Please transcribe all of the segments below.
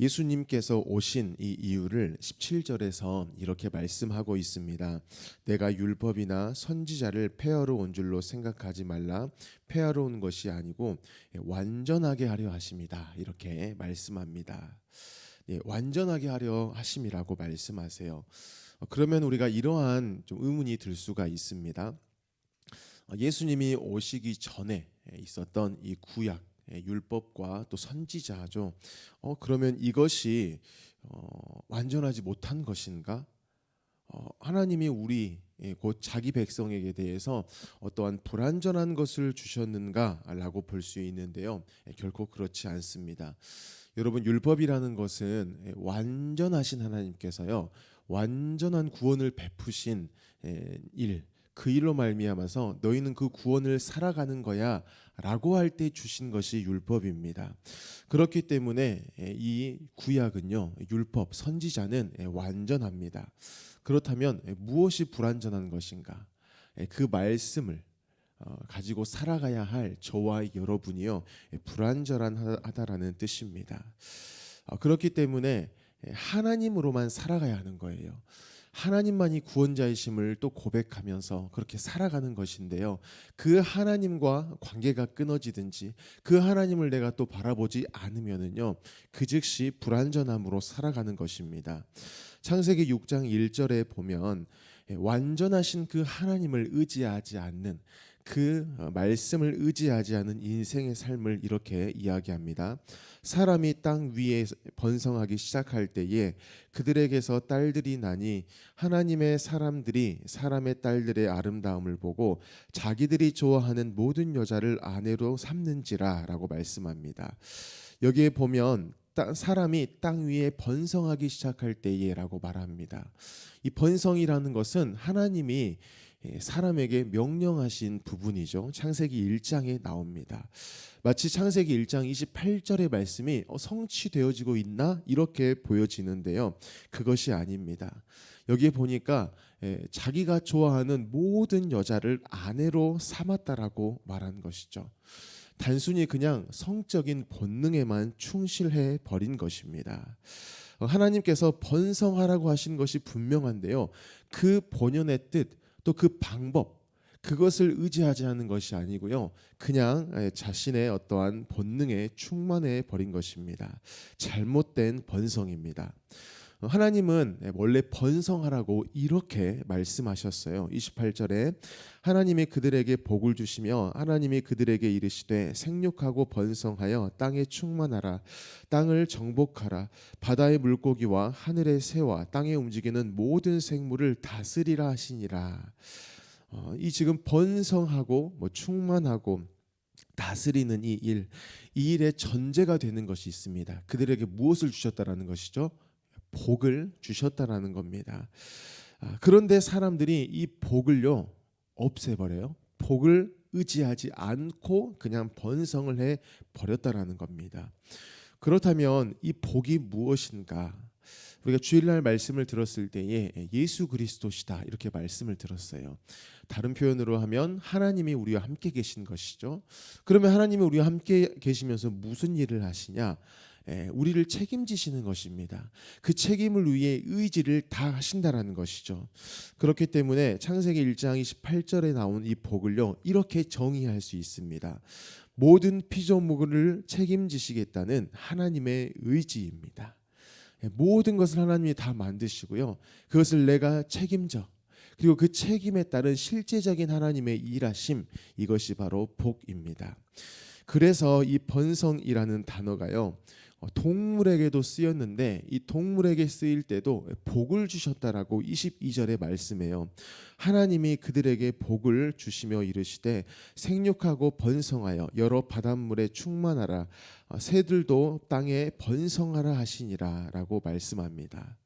예수님께서 오신 이 이유를 17절에서 이렇게 말씀하고 있습니다. 내가 율법이나 선지자를 폐하러 온 줄로 생각하지 말라. 폐하러 온 것이 아니고 완전하게 하려 하심이다. 이렇게 말씀합니다. 완전하게 하려 하심이라고 말씀하세요. 그러면 우리가 이러한 좀 의문이 들 수가 있습니다. 예수님이 오시기 전에 있었던 이 구약 율법과 또 선지자죠. 그러면 이것이 완전하지 못한 것인가? 하나님이 우리 곧 자기 백성에게 대해서 어떠한 불완전한 것을 주셨는가라고 볼 수 있는데요. 결코 그렇지 않습니다. 여러분, 율법이라는 것은 완전하신 하나님께서요, 완전한 구원을 베푸신 일, 그 일로 말미암아서 너희는 그 구원을 살아가는 거야 라고 할 때 주신 것이 율법입니다. 그렇기 때문에 이 구약은요, 율법, 선지자는 완전합니다. 그렇다면 무엇이 불완전한 것인가? 그 말씀을 가지고 살아가야 할 저와 여러분이요, 불완전하다라는 뜻입니다. 그렇기 때문에 하나님으로만 살아가야 하는 거예요. 하나님만이 구원자이심을 또 고백하면서 그렇게 살아가는 것인데요. 그 하나님과 관계가 끊어지든지 그 하나님을 내가 또 바라보지 않으면은요, 그 즉시 불완전함으로 살아가는 것입니다. 창세기 6장 1절에 보면 완전하신 그 하나님을 의지하지 않는, 그 말씀을 의지하지 않은 인생의 삶을 이렇게 이야기합니다. 사람이 땅 위에 번성하기 시작할 때에 그들에게서 딸들이 나니 하나님의 사람들이 사람의 딸들의 아름다움을 보고 자기들이 좋아하는 모든 여자를 아내로 삼는지라 라고 말씀합니다. 여기에 보면 사람이 땅 위에 번성하기 시작할 때에 라고 말합니다. 이 번성이라는 것은 하나님이 사람에게 명령하신 부분이죠. 창세기 1장에 나옵니다. 마치 창세기 1장 28절의 말씀이 성취되어지고 있나 이렇게 보여지는데요. 그것이 아닙니다. 여기에 보니까 자기가 좋아하는 모든 여자를 아내로 삼았다라고 말한 것이죠. 단순히 그냥 성적인 본능에만 충실해 버린 것입니다. 하나님께서 번성하라고 하신 것이 분명한데요, 그 본연의 뜻, 또 그 방법, 그것을 의지하지 않는 것이 아니고요, 그냥 자신의 어떠한 본능에 충만해 버린 것입니다. 잘못된 번성입니다. 하나님은 원래 번성하라고 이렇게 말씀하셨어요. 28절에 하나님이 그들에게 복을 주시며 하나님이 그들에게 이르시되 생육하고 번성하여 땅에 충만하라. 땅을 정복하라. 바다의 물고기와 하늘의 새와 땅에 움직이는 모든 생물을 다스리라 하시니라. 이 지금 번성하고 충만하고 다스리는 이 일의 전제가 되는 것이 있습니다. 그들에게 무엇을 주셨다라는 것이죠? 복을 주셨다라는 겁니다. 그런데 사람들이 이 복을요, 없애버려요. 복을 의지하지 않고 그냥 번성을 해 버렸다라는 겁니다. 그렇다면 이 복이 무엇인가? 우리가 주일날 말씀을 들었을 때에 예수 그리스도시다 이렇게 말씀을 들었어요. 다른 표현으로 하면 하나님이 우리와 함께 계신 것이죠. 그러면 하나님이 우리와 함께 계시면서 무슨 일을 하시냐? 우리를 책임지시는 것입니다. 그 책임을 위해 의지를 다 하신다라는 것이죠. 그렇기 때문에 창세기 1장 28절에 나온 이 복을요, 이렇게 정의할 수 있습니다. 모든 피조물을 책임지시겠다는 하나님의 의지입니다. 모든 것을 하나님이 다 만드시고요, 그것을 내가 책임져, 그리고 그 책임에 따른 실제적인 하나님의 일하심, 이것이 바로 복입니다. 그래서 이 번성이라는 단어가요, 동물에게도 쓰였는데 이 동물에게 쓰일 때도 복을 주셨다라고 22절에 말씀해요. 하나님이 그들에게 복을 주시며 이르시되 생육하고 번성하여 여러 바닷물에 충만하라. 새들도 땅에 번성하라 하시니라 라고 말씀합니다.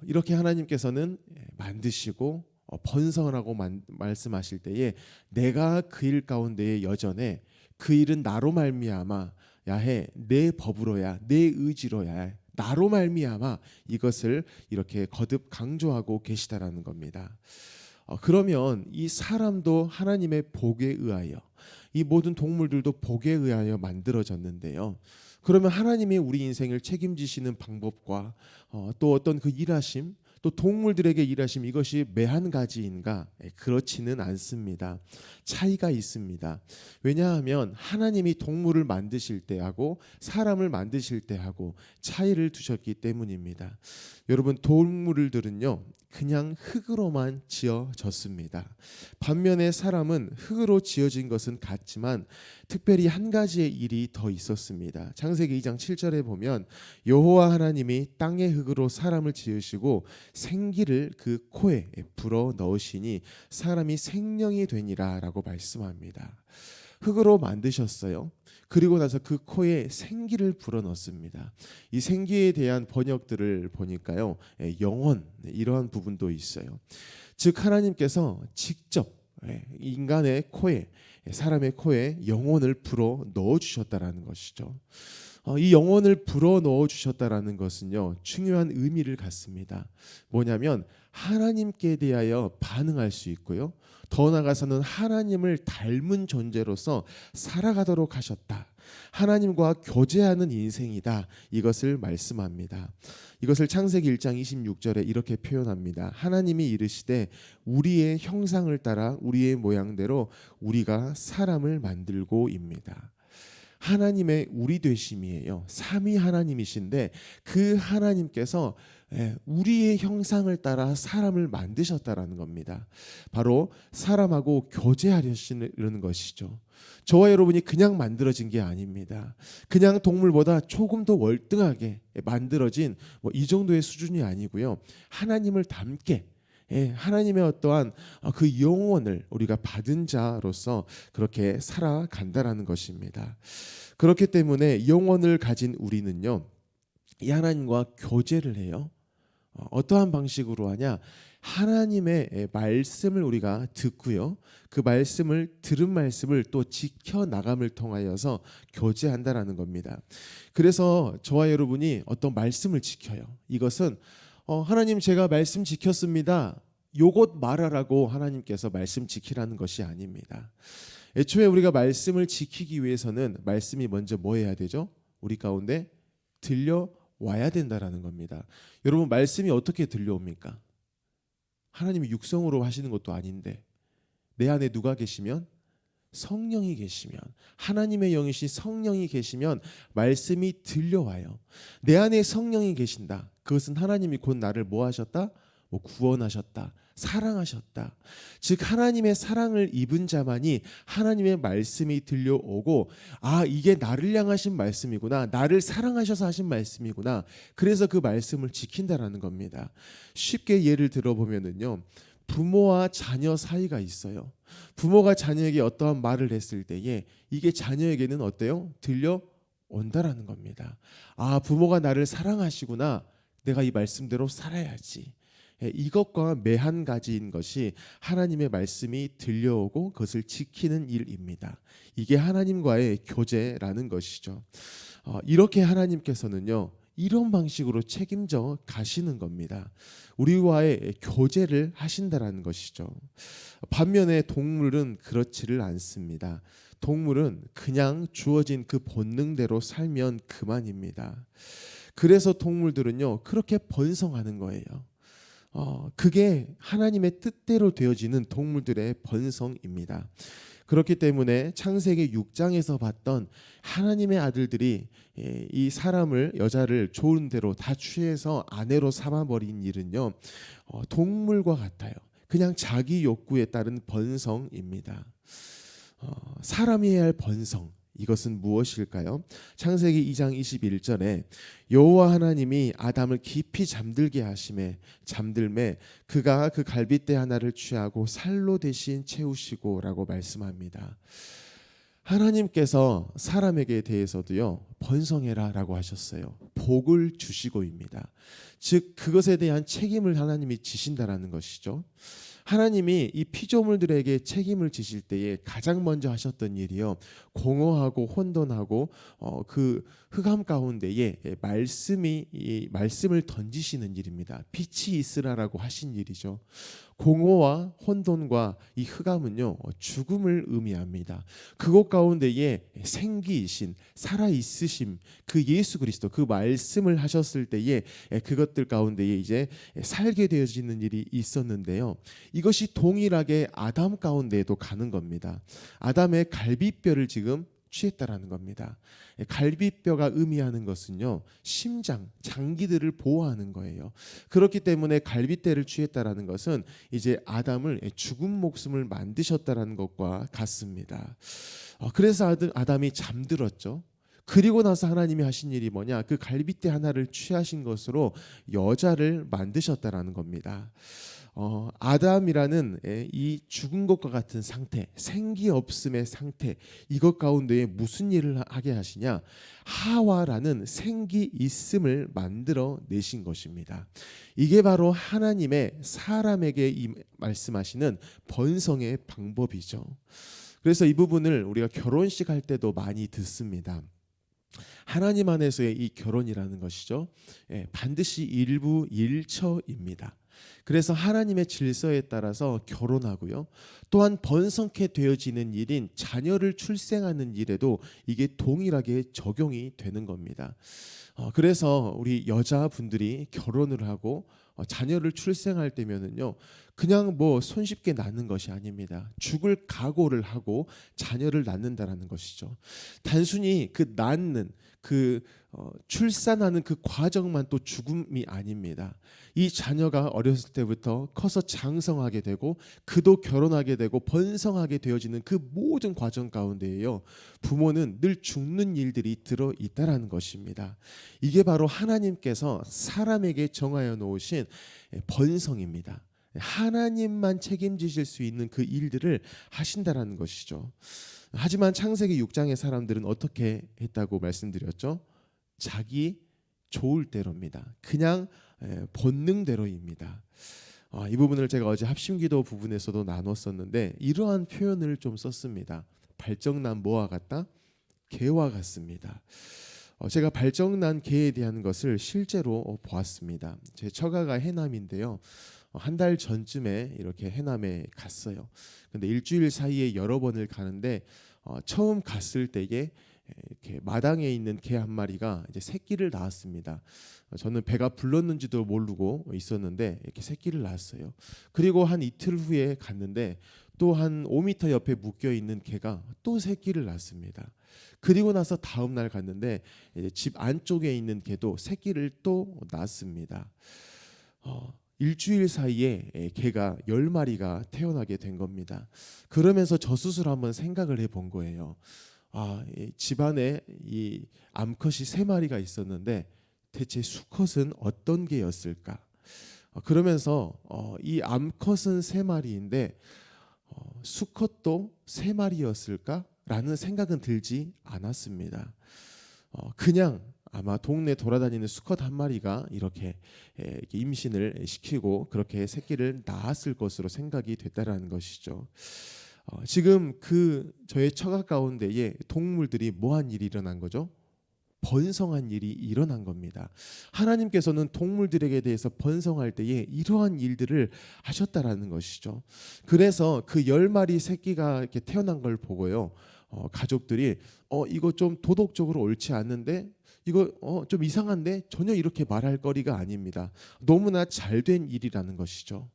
이렇게 하나님께서는 만드시고 번성하라고 말씀하실 때에 내가 그 일 가운데에 여전해 그 일은 나로 말미암아 야해, 내 법으로야, 내 의지로야, 나로 말미암아 이것을 이렇게 거듭 강조하고 계시다라는 겁니다. 그러면 이 사람도 하나님의 복에 의하여 이 모든 동물들도 복에 의하여 만들어졌는데요. 그러면 하나님이 우리 인생을 책임지시는 방법과 또 어떤 그 일하심, 또 동물들에게 일하심, 이것이 매한 가지인가? 그렇지는 않습니다. 차이가 있습니다. 왜냐하면 하나님이 동물을 만드실 때하고 사람을 만드실 때하고 차이를 두셨기 때문입니다. 여러분, 동물들은요 그냥 흙으로만 지어졌습니다. 반면에 사람은 흙으로 지어진 것은 같지만 특별히 한 가지의 일이 더 있었습니다. 창세기 2장 7절에 보면 여호와 하나님이 땅의 흙으로 사람을 지으시고 생기를 그 코에 불어 넣으시니 사람이 생명이 되니라라고 말씀합니다. 흙으로 만드셨어요. 그리고 나서 그 코에 생기를 불어넣습니다. 이 생기에 대한 번역들을 보니까요, 영혼 이러한 부분도 있어요. 즉 하나님께서 직접 인간의 코에, 사람의 코에 영혼을 불어 넣어 주셨다라는 것이죠. 이 영혼을 불어 넣어 주셨다라는 것은요 중요한 의미를 갖습니다. 뭐냐면 하나님께 대하여 반응할 수 있고요, 더 나아가서는 하나님을 닮은 존재로서 살아가도록 하셨다. 하나님과 교제하는 인생이다. 이것을 말씀합니다. 이것을 창세기 1장 26절에 이렇게 표현합니다. 하나님이 이르시되 우리의 형상을 따라 우리의 모양대로 우리가 사람을 만들고입니다. 하나님의 우리 되심이에요. 삼위 하나님이신데 그 하나님께서 우리의 형상을 따라 사람을 만드셨다라는 겁니다. 바로 사람하고 교제하려는 것이죠. 저와 여러분이 그냥 만들어진 게 아닙니다. 그냥 동물보다 조금 더 월등하게 만들어진 이 정도의 수준이 아니고요. 하나님을 닮게, 하나님의 어떠한 그 영혼을 우리가 받은 자로서 그렇게 살아간다라는 것입니다. 그렇기 때문에 영혼을 가진 우리는요, 이 하나님과 교제를 해요. 어떠한 방식으로 하냐? 하나님의 말씀을 우리가 듣고요, 그 말씀을 들은 말씀을 또 지켜 나감을 통하여서 교제한다라는 겁니다. 그래서 저와 여러분이 어떤 말씀을 지켜요. 이것은 하나님 제가 말씀 지켰습니다. 요것 말하라고 하나님께서 말씀 지키라는 것이 아닙니다. 애초에 우리가 말씀을 지키기 위해서는 말씀이 먼저 뭐 해야 되죠? 우리 가운데 들려와야 된다라는 겁니다. 여러분, 말씀이 어떻게 들려옵니까? 하나님이 육성으로 하시는 것도 아닌데 내 안에 누가 계시면? 성령이 계시면, 하나님의 영이신 성령이 계시면 말씀이 들려와요. 내 안에 성령이 계신다. 그것은 하나님이 곧 나를 뭐 하셨다? 구원하셨다. 사랑하셨다. 즉 하나님의 사랑을 입은 자만이 하나님의 말씀이 들려오고, 이게 나를 향하신 말씀이구나, 나를 사랑하셔서 하신 말씀이구나, 그래서 그 말씀을 지킨다라는 겁니다. 쉽게 예를 들어보면은요, 부모와 자녀 사이가 있어요. 부모가 자녀에게 어떠한 말을 했을 때에 이게 자녀에게는 어때요? 들려온다라는 겁니다. 부모가 나를 사랑하시구나, 내가 이 말씀대로 살아야지. 이것과 매한 가지인 것이 하나님의 말씀이 들려오고 그것을 지키는 일입니다. 이게 하나님과의 교제라는 것이죠. 이렇게 하나님께서는요, 이런 방식으로 책임져 가시는 겁니다. 우리와의 교제를 하신다라는 것이죠. 반면에 동물은 그렇지를 않습니다. 동물은 그냥 주어진 그 본능대로 살면 그만입니다. 그래서 동물들은요 그렇게 번성하는 거예요. 그게 하나님의 뜻대로 되어지는 동물들의 번성입니다. 그렇기 때문에 창세기 6장에서 봤던 하나님의 아들들이 이 사람을, 여자를 좋은 대로 다 취해서 아내로 삼아버린 일은요 동물과 같아요. 그냥 자기 욕구에 따른 번성입니다. 사람이 해야 할 번성, 이것은 무엇일까요? 창세기 2장 21절에 여호와 하나님이 아담을 깊이 잠들게 하심에 잠들매 그가 그 갈빗대 하나를 취하고 살로 대신 채우시고 라고 말씀합니다. 하나님께서 사람에게 대해서도요 번성해라 라고 하셨어요. 복을 주시고입니다. 즉 그것에 대한 책임을 하나님이 지신다라는 것이죠. 하나님이 이 피조물들에게 책임을 지실 때에 가장 먼저 하셨던 일이요, 공허하고 혼돈하고 그 흑암 가운데에 말씀을 던지시는 일입니다. 빛이 있으라라고 하신 일이죠. 공허와 혼돈과 이 흑암은요 죽음을 의미합니다. 그곳 가운데에 생기이신 살아 있으심 그 예수 그리스도 그 말씀을 하셨을 때에 그것들 가운데에 이제 살게 되어지는 일이 있었는데요. 이것이 동일하게 아담 가운데에도 가는 겁니다. 아담의 갈비뼈를 지금 취했다라는 겁니다. 갈비뼈가 의미하는 것은요 심장, 장기들을 보호하는 거예요. 그렇기 때문에 갈비뼈를 취했다라는 것은 이제 아담을 죽은 목숨을 만드셨다라는 것과 같습니다. 그래서 아담이 잠들었죠. 그리고 나서 하나님이 하신 일이 뭐냐? 그 갈빗대 하나를 취하신 것으로 여자를 만드셨다라는 겁니다. 아담이라는 이 죽은 것과 같은 상태, 생기 없음의 상태, 이것 가운데에 무슨 일을 하게 하시냐? 하와라는 생기 있음을 만들어 내신 것입니다. 이게 바로 하나님의 사람에게 말씀하시는 번성의 방법이죠. 그래서 이 부분을 우리가 결혼식 할 때도 많이 듣습니다. 하나님 안에서의 이 결혼이라는 것이죠. 반드시 일부 일처입니다. 그래서 하나님의 질서에 따라서 결혼하고요. 또한 번성케 되어지는 일인 자녀를 출생하는 일에도 이게 동일하게 적용이 되는 겁니다. 그래서 우리 여자분들이 결혼을 하고 자녀를 출생할 때면은요 그냥 뭐 손쉽게 낳는 것이 아닙니다. 죽을 각오를 하고 자녀를 낳는다라는 것이죠. 단순히 그 낳는 그 출산하는 그 과정만 또 죽음이 아닙니다. 이 자녀가 어렸을 때부터 커서 장성하게 되고 그도 결혼하게 되고 번성하게 되어지는 그 모든 과정 가운데에요 부모는 늘 죽는 일들이 들어 있다라는 것입니다. 이게 바로 하나님께서 사람에게 정하여 놓으신 번성입니다. 하나님만 책임지실 수 있는 그 일들을 하신다라는 것이죠. 하지만 창세기 6장의 사람들은 어떻게 했다고 말씀드렸죠? 자기 좋을 대로입니다. 그냥 본능대로입니다. 이 부분을 제가 어제 합심기도 부분에서도 나눴었는데 이러한 표현을 좀 썼습니다. 발정난 뭐와 같다? 개와 같습니다. 제가 발정난 개에 대한 것을 실제로 보았습니다. 제 처가가 해남인데요. 한 달 전쯤에 이렇게 해남에 갔어요. 근데 일주일 사이에 여러 번을 가는데 처음 갔을 때에 이렇게 마당에 있는 개 한 마리가 이제 새끼를 낳았습니다. 저는 배가 불렀는지도 모르고 있었는데 이렇게 새끼를 낳았어요. 그리고 한 이틀 후에 갔는데 또 한 5m 옆에 묶여 있는 개가 또 새끼를 낳습니다. 그리고 나서 다음 날 갔는데 집 안쪽에 있는 개도 새끼를 또 낳습니다. 일주일 사이에 개가 10마리가 태어나게 된 겁니다. 그러면서 저 스스로 한번 생각을 해본 거예요. 집안에 이 암컷이 3마리가 있었는데 대체 수컷은 어떤 개였을까? 그러면서 이 암컷은 3마리인데 수컷도 3마리였을까? 라는 생각은 들지 않았습니다. 그냥 아마 동네 돌아다니는 수컷 한 마리가 이렇게 임신을 시키고 그렇게 새끼를 낳았을 것으로 생각이 됐다라는 것이죠. 지금 그 저의 처가 가운데에 동물들이 뭐한 일이 일어난 거죠? 번성한 일이 일어난 겁니다. 하나님께서는 동물들에게 대해서 번성할 때에 이러한 일들을 하셨다라는 것이죠. 그래서 그 10마리 새끼가 이렇게 태어난 걸 보고요. 가족들이 이거 좀 도덕적으로 옳지 않는데 이거 좀 이상한데 전혀 이렇게 말할 거리가 아닙니다. 너무나 잘된 일이라는 것이죠.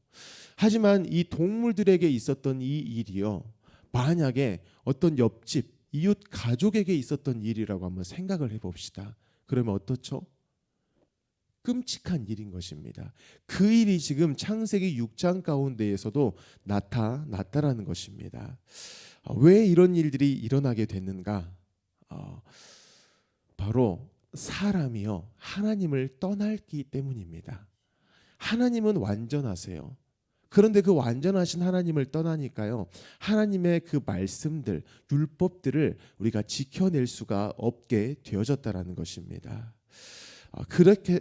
하지만 이 동물들에게 있었던 이 일이요. 만약에 어떤 옆집 이웃 가족에게 있었던 일이라고 한번 생각을 해봅시다. 그러면 어떻죠? 끔찍한 일인 것입니다. 그 일이 지금 창세기 6장 가운데에서도 나타났다라는 것입니다. 왜 이런 일들이 일어나게 됐는가? 바로 사람이요 하나님을 떠났기 때문입니다. 하나님은 완전하세요. 그런데 그 완전하신 하나님을 떠나니까요. 하나님의 그 말씀들, 율법들을 우리가 지켜낼 수가 없게 되어졌다라는 것입니다.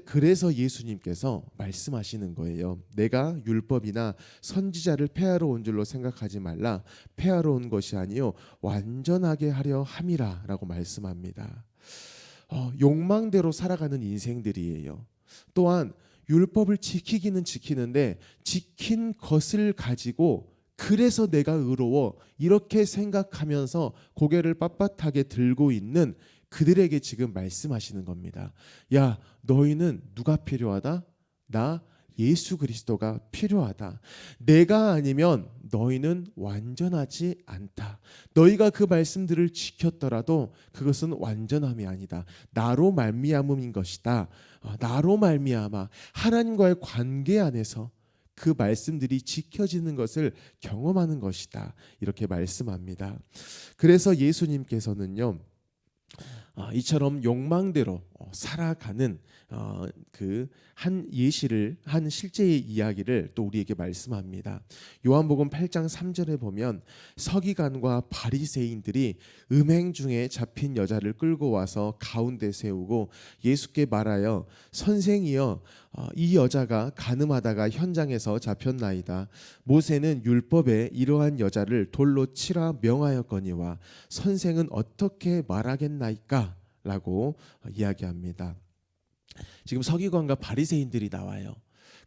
그래서 예수님께서 말씀하시는 거예요. 내가 율법이나 선지자를 폐하러 온 줄로 생각하지 말라. 폐하러 온 것이 아니요 완전하게 하려 함이라라고 말씀합니다. 욕망대로 살아가는 인생들이에요. 또한 율법을 지키기는 지키는데 지킨 것을 가지고 그래서 내가 의로워 이렇게 생각하면서 고개를 빳빳하게 들고 있는 그들에게 지금 말씀하시는 겁니다. 야, 너희는 누가 필요하다? 나 예수 그리스도가 필요하다. 내가 아니면 너희는 완전하지 않다. 너희가 그 말씀들을 지켰더라도 그것은 완전함이 아니다. 나로 말미암음인 것이다. 나로 말미암아 하나님과의 관계 안에서 그 말씀들이 지켜지는 것을 경험하는 것이다. 이렇게 말씀합니다. 그래서 예수님께서는요, 이처럼 욕망대로 살아가는 그 한 예시를, 한 실제의 이야기를 또 우리에게 말씀합니다. 요한복음 8장 3절에 보면 서기관과 바리새인들이 음행 중에 잡힌 여자를 끌고 와서 가운데 세우고 예수께 말하여 선생이여, 이 여자가 간음하다가 현장에서 잡혔나이다. 모세는 율법에 이러한 여자를 돌로 치라 명하였거니와 선생은 어떻게 말하겠나이까? 라고 이야기합니다. 지금 서기관과 바리새인들이 나와요.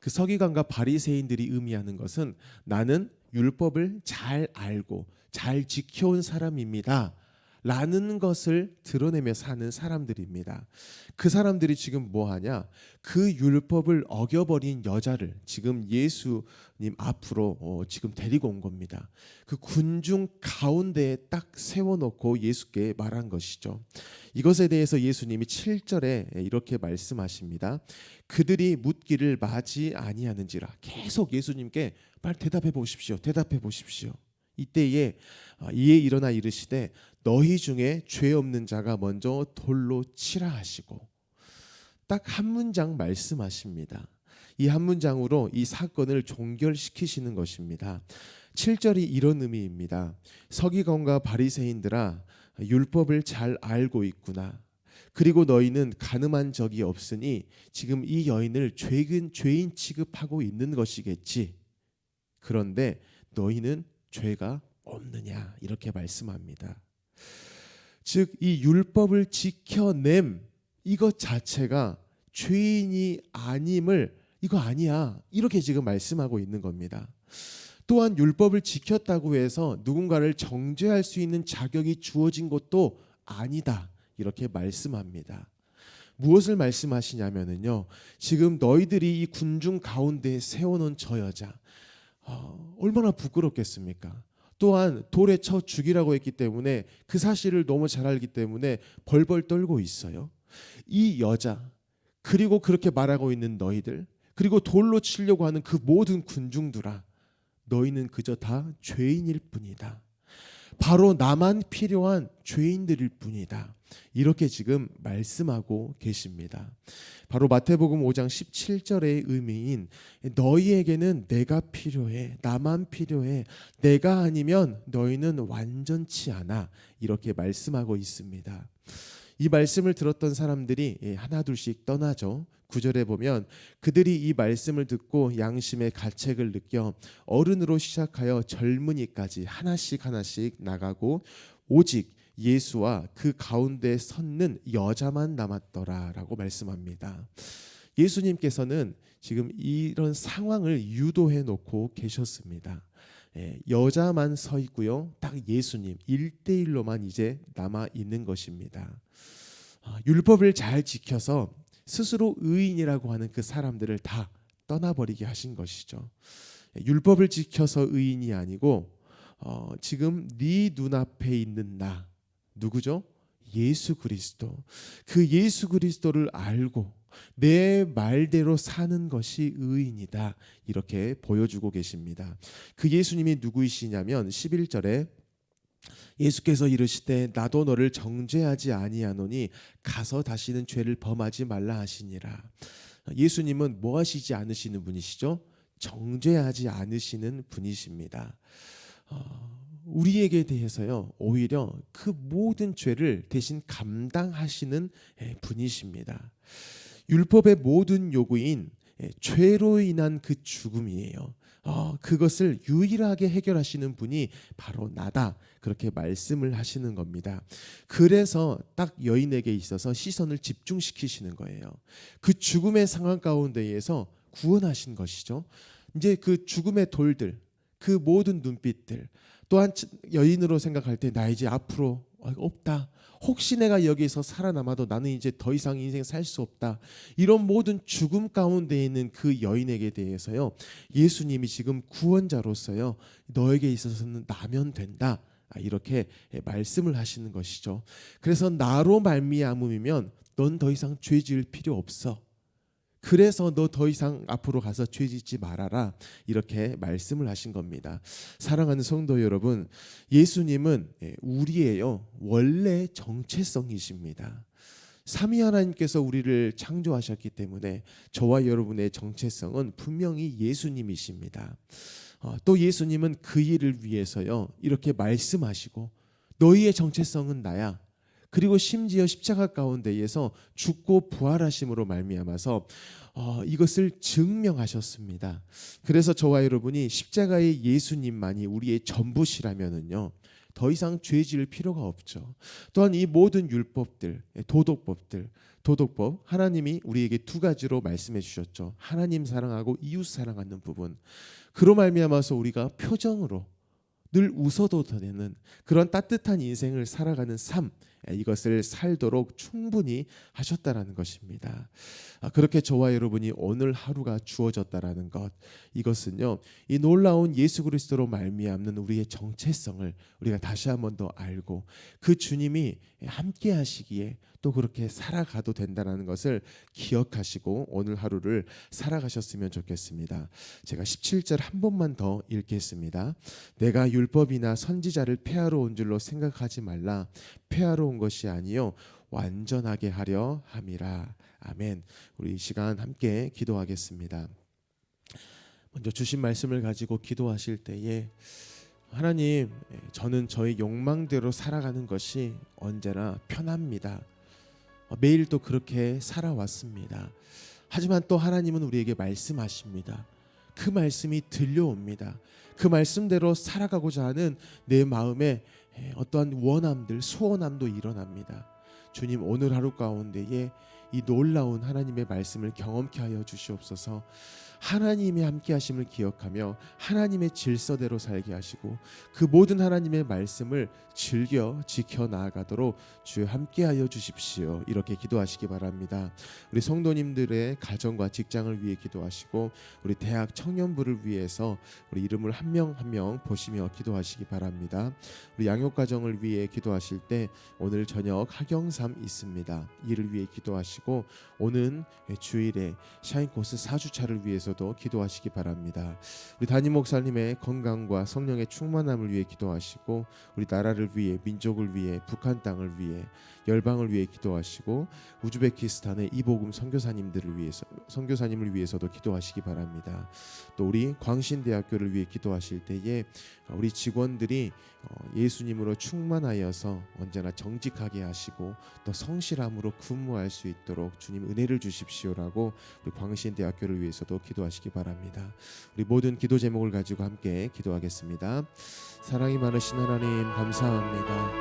그 서기관과 바리새인들이 의미하는 것은 나는 율법을 잘 알고 잘 지켜온 사람입니다 라는 것을 드러내며 사는 사람들입니다. 그 사람들이 지금 뭐 하냐? 그 율법을 어겨버린 여자를 지금 예수님 앞으로 지금 데리고 온 겁니다. 그 군중 가운데에 딱 세워놓고 예수께 말한 것이죠. 이것에 대해서 예수님이 7절에 이렇게 말씀하십니다. 그들이 묻기를 마지 아니하는지라. 계속 예수님께 빨리 대답해 보십시오. 대답해 보십시오. 이때에 이에 일어나 이르시되 너희 중에 죄 없는 자가 먼저 돌로 치라 하시고 딱 한 문장 말씀하십니다. 이 한 문장으로 이 사건을 종결시키시는 것입니다. 7절이 이런 의미입니다. 서기관과 바리새인들아, 율법을 잘 알고 있구나. 그리고 너희는 간음한 적이 없으니 지금 이 여인을 죄인 취급하고 있는 것이겠지. 그런데 너희는 죄가 없느냐, 이렇게 말씀합니다. 즉 이 율법을 지켜냄 이것 자체가 죄인이 아님을, 이거 아니야, 이렇게 지금 말씀하고 있는 겁니다. 또한 율법을 지켰다고 해서 누군가를 정죄할 수 있는 자격이 주어진 것도 아니다, 이렇게 말씀합니다. 무엇을 말씀하시냐면요, 지금 너희들이 이 군중 가운데에 세워놓은 저 여자, 얼마나 부끄럽겠습니까? 또한 돌에 쳐 죽이라고 했기 때문에 그 사실을 너무 잘 알기 때문에 벌벌 떨고 있어요. 이 여자, 그리고 그렇게 말하고 있는 너희들, 그리고 돌로 치려고 하는 그 모든 군중들아, 너희는 그저 다 죄인일 뿐이다. 바로 나만 필요한 죄인들일 뿐이다. 이렇게 지금 말씀하고 계십니다. 바로 마태복음 5장 17절의 의미인 너희에게는 내가 필요해, 나만 필요해, 내가 아니면 너희는 완전치 않아, 이렇게 말씀하고 있습니다. 이 말씀을 들었던 사람들이 하나둘씩 떠나죠. 9절에 보면 그들이 이 말씀을 듣고 양심의 가책을 느껴 어른으로 시작하여 젊은이까지 하나씩 나가고 오직 예수와 그 가운데 섰는 여자만 남았더라라고 말씀합니다. 예수님께서는 지금 이런 상황을 유도해 놓고 계셨습니다. 여자만 서 있고요, 딱 예수님 1대1로만 이제 남아 있는 것입니다. 율법을 잘 지켜서 스스로 의인이라고 하는 그 사람들을 다 떠나버리게 하신 것이죠. 율법을 지켜서 의인이 아니고 지금 네 눈앞에 있는 나, 누구죠? 예수 그리스도. 그 예수 그리스도를 알고 내 말대로 사는 것이 의인이다, 이렇게 보여주고 계십니다. 그 예수님이 누구이시냐면 11절에 예수께서 이르시되 나도 너를 정죄하지 아니하노니 가서 다시는 죄를 범하지 말라 하시니라. 예수님은 뭐 하시지 않으시는 분이시죠? 정죄하지 않으시는 분이십니다. 우리에게 대해서요, 오히려 그 모든 죄를 대신 감당하시는 분이십니다. 율법의 모든 요구인 죄로 인한 그 죽음이에요. 그것을 유일하게 해결하시는 분이 바로 나다. 그렇게 말씀을 하시는 겁니다. 그래서 딱 여인에게 있어서 시선을 집중시키시는 거예요. 그 죽음의 상황 가운데에서 구원하신 것이죠. 이제 그 죽음의 돌들, 그 모든 눈빛들, 또한 여인으로 생각할 때 나 이제 앞으로 없다. 혹시 내가 여기서 살아남아도 나는 이제 더 이상 인생 살 수 없다. 이런 모든 죽음 가운데 있는 그 여인에게 대해서요, 예수님이 지금 구원자로서요, 너에게 있어서는 나면 된다. 이렇게 말씀을 하시는 것이죠. 그래서 나로 말미암으면 넌 더 이상 죄 지을 필요 없어. 그래서 너 더 이상 앞으로 가서 죄 짓지 말아라. 이렇게 말씀을 하신 겁니다. 사랑하는 성도 여러분, 예수님은 우리의 원래 정체성이십니다. 삼위 하나님께서 우리를 창조하셨기 때문에 저와 여러분의 정체성은 분명히 예수님이십니다. 또 예수님은 그 일을 위해서요, 이렇게 말씀하시고 너희의 정체성은 나야. 그리고 심지어 십자가 가운데에서 죽고 부활하심으로 말미암아서 이것을 증명하셨습니다. 그래서 저와 여러분이 십자가의 예수님만이 우리의 전부시라면은요, 더 이상 죄 지을 필요가 없죠. 또한 이 모든 율법들, 도덕법, 하나님이 우리에게 두 가지로 말씀해 주셨죠. 하나님 사랑하고 이웃 사랑하는 부분. 그로 말미암아서 우리가 표정으로 늘 웃어도 되는 그런 따뜻한 인생을 살아가는 삶, 이것을 살도록 충분히 하셨다라는 것입니다. 그렇게 저와 여러분이 오늘 하루가 주어졌다라는 것, 이것은요, 이 놀라운 예수 그리스도로 말미암는 우리의 정체성을 우리가 다시 한번 더 알고 그 주님이 함께 하시기에 또 그렇게 살아가도 된다는 것을 기억하시고 오늘 하루를 살아가셨으면 좋겠습니다. 제가 17절 한 번만 더 읽겠습니다. 내가 율법이나 선지자를 폐하러 온 줄로 생각하지 말라. 폐하러 온 것이 아니요 완전하게 하려 함이라. 아멘. 우리 이 시간 함께 기도하겠습니다. 먼저 주신 말씀을 가지고 기도하실 때에 하나님, 저는 저의 욕망대로 살아가는 것이 언제나 편합니다. 매일 또 그렇게 살아왔습니다. 하지만 또 하나님은 우리에게 말씀하십니다. 그 말씀이 들려옵니다. 그 말씀대로 살아가고자 하는 내 마음에 어떠한 원함들, 소원함도 일어납니다. 주님, 오늘 하루 가운데에 이 놀라운 하나님의 말씀을 경험케 하여 주시옵소서. 하나님의 함께 하심을 기억하며 하나님의 질서대로 살게 하시고 그 모든 하나님의 말씀을 즐겨 지켜 나아가도록 주여 함께 하여 주십시오. 이렇게 기도하시기 바랍니다. 우리 성도님들의 가정과 직장을 위해 기도하시고 우리 대학 청년부를 위해서 우리 이름을 한 명 한 명 보시며 기도하시기 바랍니다. 우리 양육 가정을 위해 기도하실 때 오늘 저녁 학영삼 있습니다. 이를 위해 기도하시고 오는 주일에 샤인코스 4주차를 위해서도 기도하시기 바랍니다. 우리 담임 목사님의 건강과 성령의 충만함을 위해 기도하시고 우리 나라를 위해, 민족을 위해, 북한 땅을 위해, 열방을 위해 기도하시고 우즈베키스탄의 이복음 선교사님을 위해서도 기도하시기 바랍니다. 또 우리 광신대학교를 위해 기도하실 때에 우리 직원들이 예수님으로 충만하여서 언제나 정직하게 하시고 또 성실함으로 근무할 수 있도록 주님 은혜를 주십시오라고 우리 광신대학교를 위해서도 기도하시기 바랍니다. 우리 모든 기도 제목을 가지고 함께 기도하겠습니다. 사랑이 많으신 하나님 감사합니다.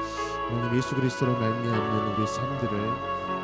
하나님 예수 그리스도로 말미암는 우리 삶들을